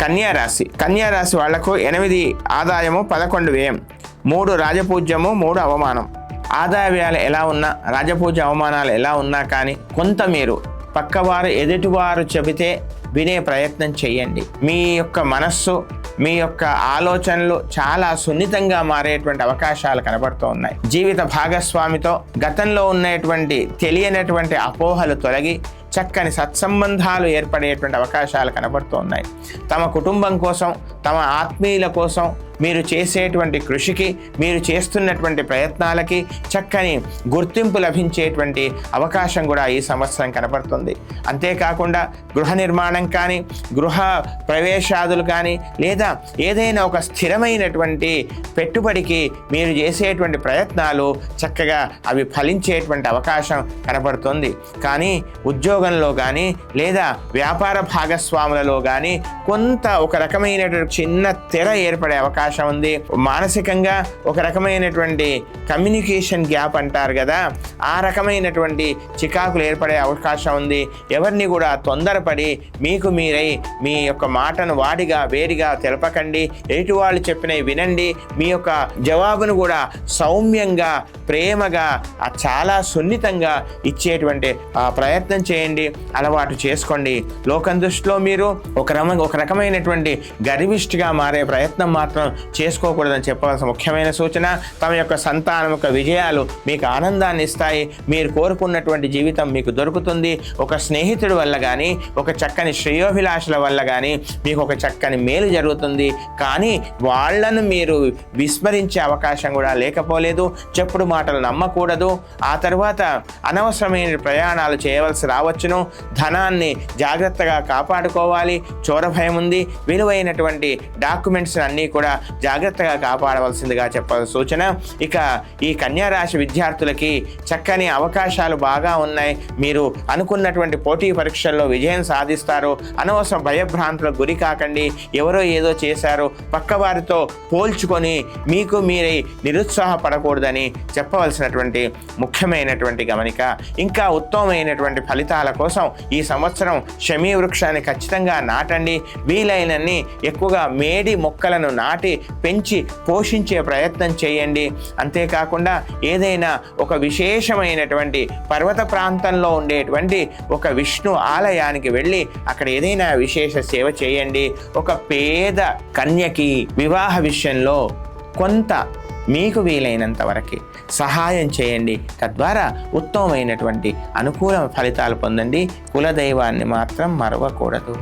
కన్యా రాశి వాళ్లకు 8 ఆదాయము 11 వ్యయం, 3 రాజపూజ్యము 3 అవమానం. ఆదాయ వ్యయాలు ఎలా ఉన్నా, రాజపూజ్య అవమానాలు ఎలా ఉన్నా కానీ కొంత మీరు పక్కవారు ఎదుటివారు చెబితే వినే ప్రయత్నం చేయండి. మీ యొక్క మనస్సు, మీ యొక్క ఆలోచనలు చాలా సున్నితంగా మారేటువంటి అవకాశాలు కనబడుతూ ఉన్నాయి. జీవిత భాగస్వామితో గతంలో ఉన్నటువంటి తెలియనటువంటి అపోహలు తొలగి చక్కని సత్సంబంధాలు ఏర్పడేటువంటి అవకాశాలు కనబడుతూ ఉన్నాయి. తమ కుటుంబం కోసం, తమ ఆత్మీయుల కోసం మీరు చేసేటువంటి కృషికి, మీరు చేస్తున్నటువంటి ప్రయత్నాలకి చక్కని గుర్తింపు లభించేటువంటి అవకాశం కూడా ఈ సంవత్సరం కనబడుతుంది. అంతేకాకుండా గృహ నిర్మాణం కానీ, గృహ ప్రవేశాదులు కానీ, లేదా ఏదైనా ఒక స్థిరమైనటువంటి పెట్టుబడికి మీరు చేసేటువంటి ప్రయత్నాలు చక్కగా అవి ఫలించేటువంటి అవకాశం కనబడుతుంది. కానీ ఉద్యోగంలో కానీ లేదా వ్యాపార భాగస్వాములలో కానీ కొంత ఒక రకమైనటువంటి చిన్న తెర ఏర్పడే అవకాశం ఉంది. మానసికంగా ఒక రకమైనటువంటి కమ్యూనికేషన్ గ్యాప్ అంటారు కదా, ఆ రకమైనటువంటి చికాకులు ఏర్పడే అవకాశం ఉంది. ఎవరిని కూడా తొందరపడి మీకు మీరై మీ యొక్క మాటను వాడిగా వేడిగా తెలపకండి. ఎదుటి వాళ్ళు చెప్పినవి వినండి. మీ యొక్క జవాబును కూడా సౌమ్యంగా, ప్రేమగా, చాలా సున్నితంగా ఇచ్చేటువంటి ప్రయత్నం చేయండి, అలవాటు చేసుకోండి. లోకం దృష్టిలో మీరు ఒక రకమైనటువంటి గర్విష్ఠిగా మారే ప్రయత్నం మాత్రం చేసుకోకూడదని చెప్పవలసిన ముఖ్యమైన సూచన. తమ యొక్క సంతానం యొక్క విజయాలు మీకు ఆనందాన్ని ఇస్తాయి. మీరు కోరుకున్నటువంటి జీవితం మీకు దొరుకుతుంది. ఒక స్నేహితుడి వల్ల కానీ, ఒక చక్కని శ్రేయోభిలాషుల వల్ల కానీ మీకు ఒక చక్కని మేలు జరుగుతుంది. కానీ వాళ్లను మీరు విస్మరించే అవకాశం కూడా లేకపోలేదు. చెప్పుడు మాటలు నమ్మకూడదు. ఆ తర్వాత అనవసరమైన ప్రయాణాలు చేయవలసి రావచ్చును. ధనాన్ని జాగ్రత్తగా కాపాడుకోవాలి. చోర భయం ఉంది. విలువైనటువంటి డాక్యుమెంట్స్ అన్నీ కూడా జాగ్రత్తగా కాపాడవలసిందిగా చెప్పాల్సిన సూచన. ఇక ఈ కన్యా రాశి విద్యార్థులకి చక్కని అవకాశాలు బాగా ఉన్నాయి. మీరు అనుకున్నటువంటి పోటీ పరీక్షల్లో విజయం సాధిస్తారు. అనవసరం భయభ్రాంతులకు గురి కాకండి. ఎవరో ఏదో చేశారు పక్కవారితో పోల్చుకొని మీకు మీరే నిరుత్సాహపడకూడదని చెప్పవలసినటువంటి ముఖ్యమైనటువంటి గమనిక. ఇంకా ఉత్తమమైనటువంటి ఫలితాల కోసం ఈ సంవత్సరం శమీ వృక్షాన్ని ఖచ్చితంగా నాటండి. వీలైనన్ని ఎక్కువగా మేడి మొక్కలను నాటి పెంచి పోషించే ప్రయత్నం చేయండి. అంతేకాకుండా ఏదైనా ఒక విశేషమైనటువంటి పర్వత ప్రాంతంలో ఉండేటువంటి ఒక విష్ణు ఆలయానికి వెళ్ళి అక్కడ ఏదైనా విశేష సేవ చేయండి. ఒక పేద కన్యకి వివాహ విషయంలో కొంత మీకు వీలైనంత వరకు సహాయం చేయండి. తద్వారా ఉత్తమమైనటువంటి అనుకూల ఫలితాలు పొందండి. కులదైవాన్ని మాత్రం మరవకూడదు.